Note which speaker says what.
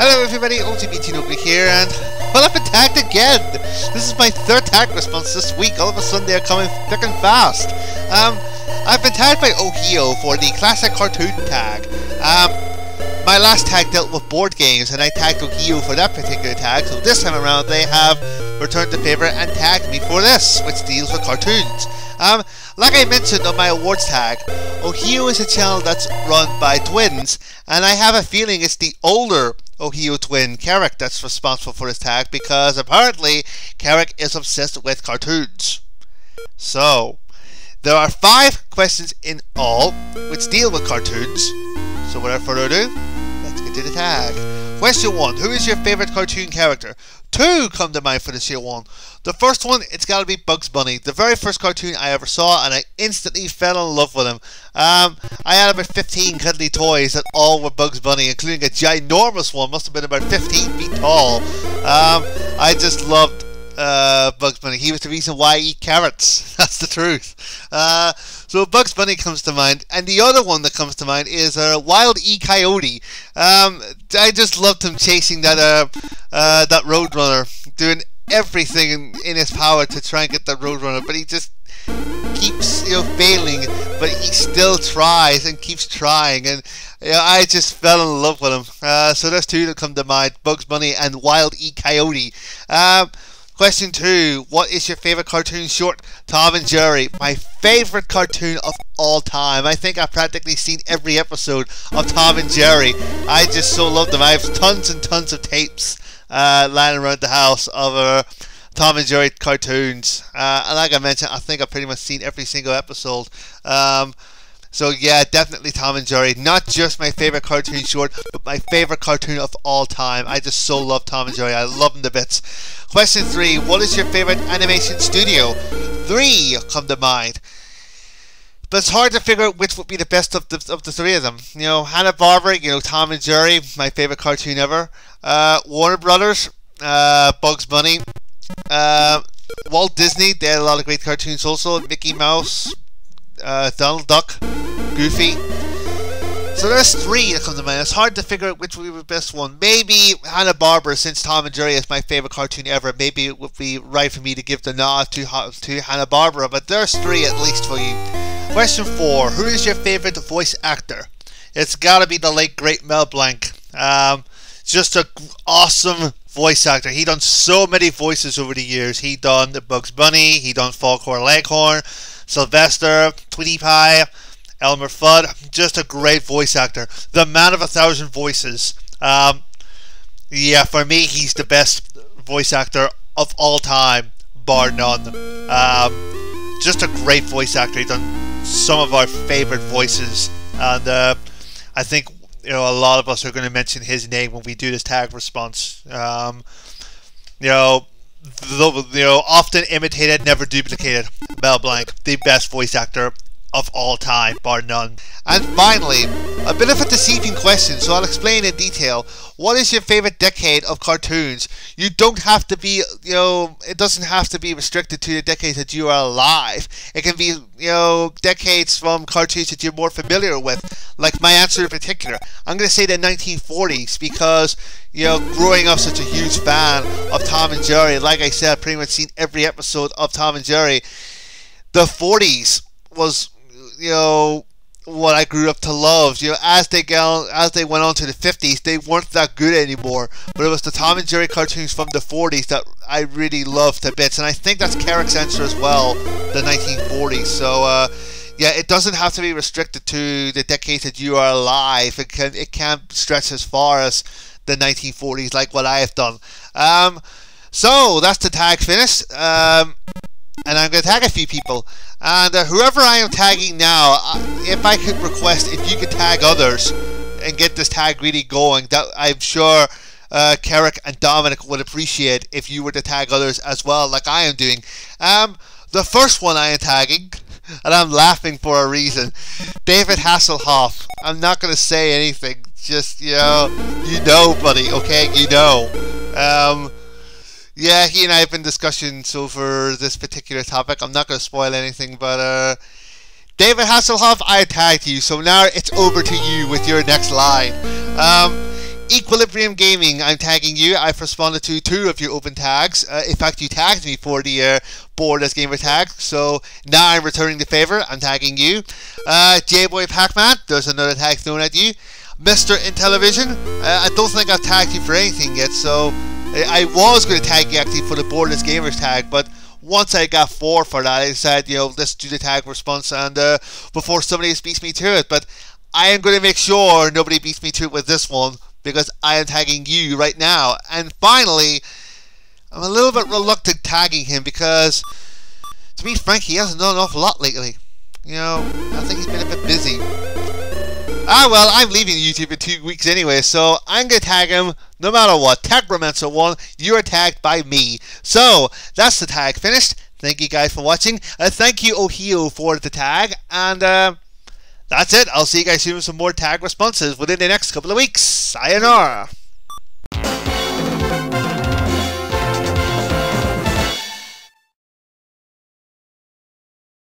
Speaker 1: Hello everybody, OGBT Nobody here, and well, I've been tagged again! This is my third tag response this week. All of a sudden they're coming thick and fast. I've been tagged by oheao for the classic cartoon tag. My last tag dealt with board games, and I tagged oheao for that particular tag, so this time around they have returned the favour and tagged me for this, which deals with cartoons. Like I mentioned on my awards tag, oheao is a channel that's run by twins, and I have a feeling it's the older oheao twin, Carrick, that's responsible for this tag, because apparently Carrick is obsessed with cartoons. So, there are 5 questions in all, which deal with cartoons. So without further ado, let's get to the tag. Question 1. Who is your favourite cartoon character? 2 come to mind for this year one. The first one, it's gotta be Bugs Bunny. The very first cartoon I ever saw, and I instantly fell in love with him. I had about 15 cuddly toys that all were Bugs Bunny, including a ginormous one, must have been about 15 feet tall. I just loved Bugs Bunny. He was the reason why I eat carrots. That's the truth. So Bugs Bunny comes to mind, and the other one that comes to mind is Wild E. Coyote. I just loved him chasing that Roadrunner, doing everything in his power to try and get that Roadrunner, but he just keeps failing, but he still tries and keeps trying, and I just fell in love with him. So there's 2 that come to mind: Bugs Bunny and Wild E. Coyote. Question 2. What is your favourite cartoon short? Tom and Jerry. My favourite cartoon of all time. I think I've practically seen every episode of Tom and Jerry. I just so love them. I have tons and tons of tapes lying around the house of Tom and Jerry cartoons. And like I mentioned, I think I've pretty much seen every single episode. So yeah, definitely Tom and Jerry. Not just my favourite cartoon short, but my favourite cartoon of all time. I just so love Tom and Jerry. I love them to bits. Question 3. What is your favourite animation studio? 3 come to mind. But it's hard to figure out which would be the best of the 3 of them. Hanna-Barbera, Tom and Jerry, my favourite cartoon ever. Warner Brothers, Bugs Bunny. Walt Disney, they had a lot of great cartoons also. Mickey Mouse, Donald Duck, Goofy. So there's 3 that come to mind. It's hard to figure out which would be the best one. Maybe Hanna-Barbera, since Tom and Jerry is my favourite cartoon ever. Maybe it would be right for me to give the nod to Hanna-Barbera, but there's 3 at least for you. Question 4. Who is your favourite voice actor? It's gotta be the late great Mel Blanc. Just an awesome voice actor. He done so many voices over the years. He done Bugs Bunny, he done Foghorn Leghorn, Sylvester, Tweety Pie, Elmer Fudd. Just a great voice actor. The man of 1,000 voices. Yeah, for me, he's the best voice actor of all time, bar none. Just a great voice actor. He's done some of our favorite voices, and I think a lot of us are going to mention his name when we do this tag response. Often imitated, never duplicated. Mel Blanc, the best voice actor of all time, bar none. And finally, a bit of a deceiving question, so I'll explain in detail. What is your favourite decade of cartoons? You don't have to be, it doesn't have to be restricted to the decades that you are alive. It can be, decades from cartoons that you're more familiar with. Like my answer in particular, I'm going to say the 1940s, because, growing up such a huge fan of Tom and Jerry, like I said, I've pretty much seen every episode of Tom and Jerry. The 40s was, what I grew up to love. As they went on to the 50s, they weren't that good anymore. But it was the Tom and Jerry cartoons from the 40s that I really loved to bits. And I think that's Carrick's answer as well, the 1940s. So, yeah, it doesn't have to be restricted to the decades that you are alive. It can stretch as far as the 1940s, like what I have done. So, that's the tag finished. And I'm going to tag a few people, and whoever I am tagging now, if I could request if you could tag others and get this tag really going, that I'm sure Carrick and Dominic would appreciate if you were to tag others as well, like I am doing. The first one I am tagging, and I'm laughing for a reason, David Hasselhoff. I'm not going to say anything, just buddy, okay, yeah, he and I have been discussions over this particular topic. I'm not going to spoil anything, but David Hasselhoff, I tagged you, so now it's over to you with your next line. Equilibrium Gaming, I'm tagging you. I've responded to 2 of your open tags. In fact, you tagged me for the Boardless Gamer tag, so now I'm returning the favour. I'm tagging you. J-Boy Pac-Man, there's another tag thrown at you. Mr. Intellivision, I don't think I've tagged you for anything yet, so I was going to tag you actually for the Boardless Gamers tag, but once I got 4 for that, I decided, you know, let's do the tag response and before somebody beats me to it. But I am going to make sure nobody beats me to it with this one, because I am tagging you right now. And finally, I'm a little bit reluctant tagging him because, to be frank, he hasn't done an awful lot lately. You know, I think he's been a bit busy. Ah well, I'm leaving YouTube in 2 weeks anyway, so I'm going to tag him no matter what. Tagromancer1, you are tagged by me. So, that's the tag finished. Thank you guys for watching. Thank you, oheao, for the tag. And that's it. I'll see you guys soon with some more tag responses within the next couple of weeks. Sayonara.